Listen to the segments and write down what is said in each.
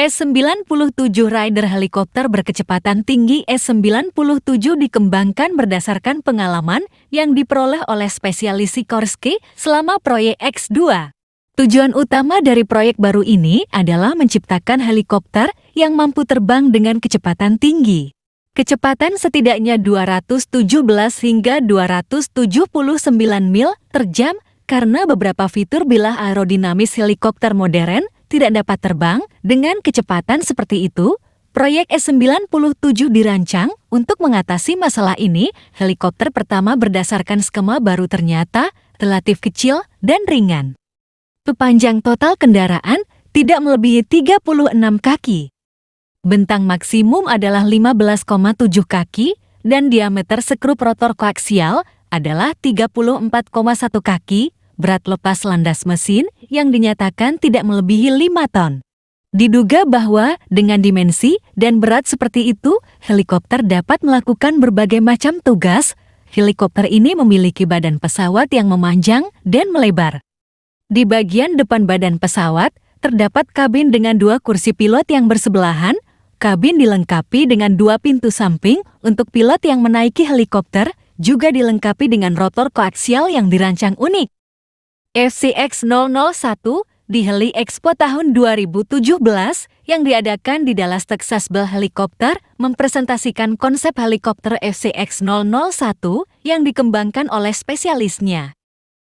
S-97 Raider helikopter berkecepatan tinggi S-97 dikembangkan berdasarkan pengalaman yang diperoleh oleh spesialis Sikorsky selama proyek X2. Tujuan utama dari proyek baru ini adalah menciptakan helikopter yang mampu terbang dengan kecepatan tinggi. Kecepatan setidaknya 217 hingga 279 mil per jam karena beberapa fitur bilah aerodinamis helikopter modern tidak dapat terbang dengan kecepatan seperti itu. Proyek S-97 dirancang untuk mengatasi masalah ini. Helikopter pertama berdasarkan skema baru ternyata relatif kecil dan ringan. Panjang total kendaraan tidak melebihi 36 kaki. Bentang maksimum adalah 15,7 kaki dan diameter skrup rotor koaksial adalah 34,1 kaki. Berat lepas landas mesin yang dinyatakan tidak melebihi 5 ton. Diduga bahwa dengan dimensi dan berat seperti itu, helikopter dapat melakukan berbagai macam tugas. Helikopter ini memiliki badan pesawat yang memanjang dan melebar. Di bagian depan badan pesawat, terdapat kabin dengan 2 kursi pilot yang bersebelahan. Kabin dilengkapi dengan 2 pintu samping untuk pilot yang menaiki helikopter, juga dilengkapi dengan rotor koaksial yang dirancang unik. FCX-001 di Heli Expo tahun 2017 yang diadakan di Dallas, Texas. Bell Helicopter mempresentasikan konsep helikopter FCX-001 yang dikembangkan oleh spesialisnya.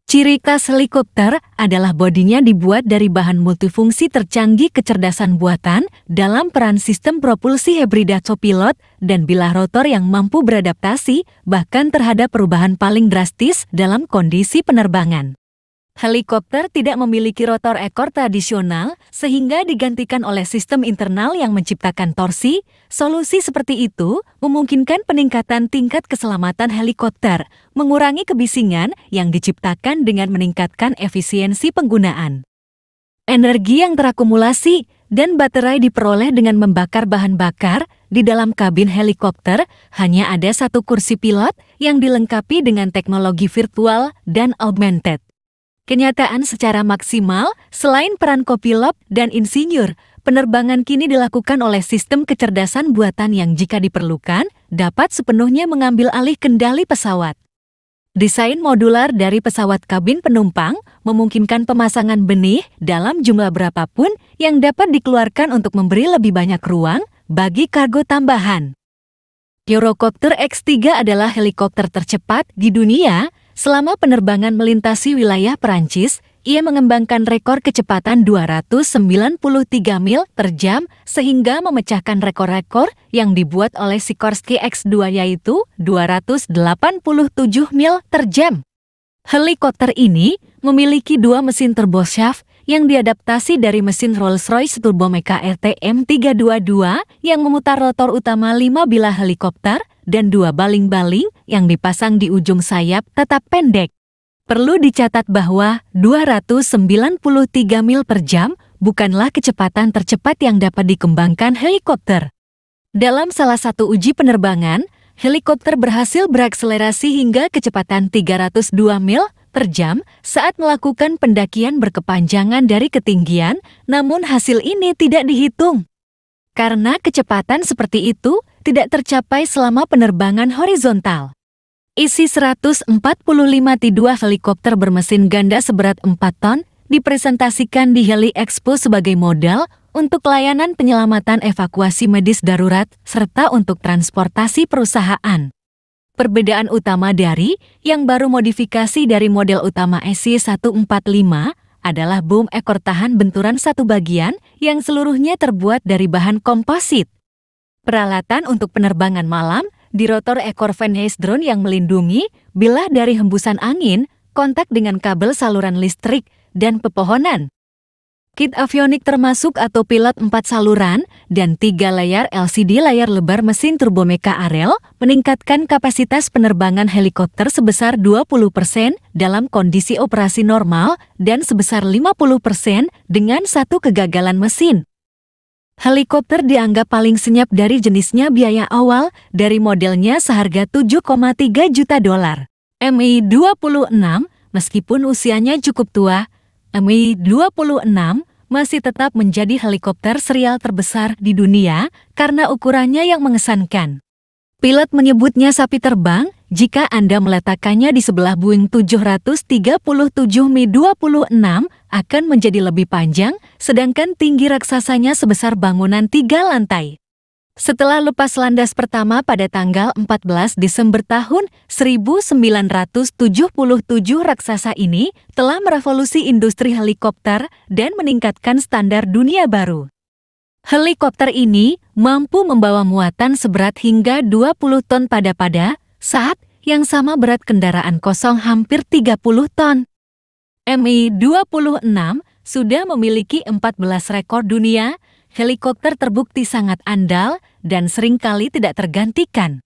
Ciri khas helikopter adalah bodinya dibuat dari bahan multifungsi tercanggih kecerdasan buatan dalam peran sistem propulsi hibrida copilot dan bilah rotor yang mampu beradaptasi bahkan terhadap perubahan paling drastis dalam kondisi penerbangan. Helikopter tidak memiliki rotor ekor tradisional sehingga digantikan oleh sistem internal yang menciptakan torsi. Solusi seperti itu memungkinkan peningkatan tingkat keselamatan helikopter, mengurangi kebisingan yang diciptakan dengan meningkatkan efisiensi penggunaan. Energi yang terakumulasi dan baterai diperoleh dengan membakar bahan bakar. Di dalam kabin helikopter hanya ada 1 kursi pilot yang dilengkapi dengan teknologi virtual dan augmented. Kenyataan secara maksimal, selain peran kopilot dan insinyur, penerbangan kini dilakukan oleh sistem kecerdasan buatan yang jika diperlukan, dapat sepenuhnya mengambil alih kendali pesawat. Desain modular dari pesawat kabin penumpang memungkinkan pemasangan benih dalam jumlah berapapun yang dapat dikeluarkan untuk memberi lebih banyak ruang bagi kargo tambahan. Eurocopter X3 adalah helikopter tercepat di dunia. Selama penerbangan melintasi wilayah Perancis, ia mengembangkan rekor kecepatan 293 mil per jam sehingga memecahkan rekor-rekor yang dibuat oleh Sikorsky X2 yaitu 287 mil per jam. Helikopter ini memiliki 2 mesin turboshaft yang diadaptasi dari mesin Rolls-Royce Turbomeca RTM322 yang memutar rotor utama 5 bilah helikopter dan 2 baling-baling yang dipasang di ujung sayap tetap pendek. Perlu dicatat bahwa 293 mil per jam bukanlah kecepatan tercepat yang dapat dikembangkan helikopter. Dalam salah satu uji penerbangan, helikopter berhasil berakselerasi hingga kecepatan 302 mil per jam saat melakukan pendakian berkepanjangan dari ketinggian, namun hasil ini tidak dihitung. Karena kecepatan seperti itu tidak tercapai selama penerbangan horizontal. Isi 145 T2 helikopter bermesin ganda seberat 4 ton dipresentasikan di Heli Expo sebagai modal untuk layanan penyelamatan evakuasi medis darurat serta untuk transportasi perusahaan. Perbedaan utama dari yang baru modifikasi dari model utama SC-145 adalah bom ekor tahan benturan satu bagian yang seluruhnya terbuat dari bahan komposit. Peralatan untuk penerbangan malam di rotor ekor Van Heesdrone yang melindungi bilah dari hembusan angin, kontak dengan kabel saluran listrik, dan pepohonan. Kit avionik termasuk autopilot 4 saluran dan 3 layar LCD layar lebar mesin Turbomeca Arel meningkatkan kapasitas penerbangan helikopter sebesar 20% dalam kondisi operasi normal dan sebesar 50% dengan 1 kegagalan mesin. Helikopter dianggap paling senyap dari jenisnya. Biaya awal dari modelnya seharga $7,3 juta. Mi-26, meskipun usianya cukup tua, Mi-26 masih tetap menjadi helikopter serial terbesar di dunia karena ukurannya yang mengesankan. Pilot menyebutnya sapi terbang jika Anda meletakkannya di sebelah Boeing 737 Mi-26 akan menjadi lebih panjang, sedangkan tinggi raksasanya sebesar bangunan 3 lantai. Setelah lepas landas pertama pada tanggal 14 Desember tahun 1977, raksasa ini telah merevolusi industri helikopter dan meningkatkan standar dunia baru. Helikopter ini mampu membawa muatan seberat hingga 20 ton pada saat yang sama berat kendaraan kosong hampir 30 ton. Mi-26 sudah memiliki 14 rekor dunia. Helikopter terbukti sangat andal dan seringkali tidak tergantikan.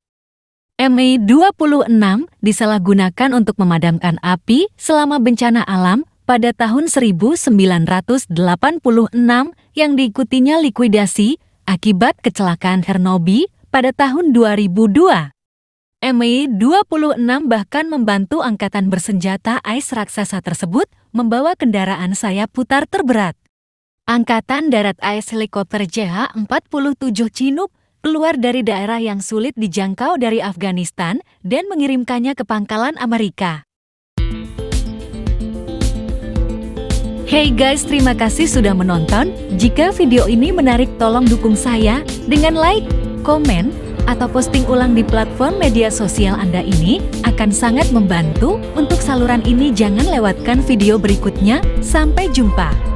Mi-26 disalahgunakan untuk memadamkan api selama bencana alam pada tahun 1986 yang diikutinya likuidasi akibat kecelakaan Chernobyl pada tahun 2002. Mi-26 bahkan membantu angkatan bersenjata AIS raksasa tersebut membawa kendaraan sayap putar terberat. Angkatan Darat AIS helikopter JH-47 Chinook keluar dari daerah yang sulit dijangkau dari Afghanistan dan mengirimkannya ke pangkalan Amerika. Hey guys, terima kasih sudah menonton. Jika video ini menarik, tolong dukung saya dengan like, komen, atau posting ulang di platform media sosial Anda. Ini akan sangat membantu untuk saluran ini. Jangan lewatkan video berikutnya. Sampai jumpa.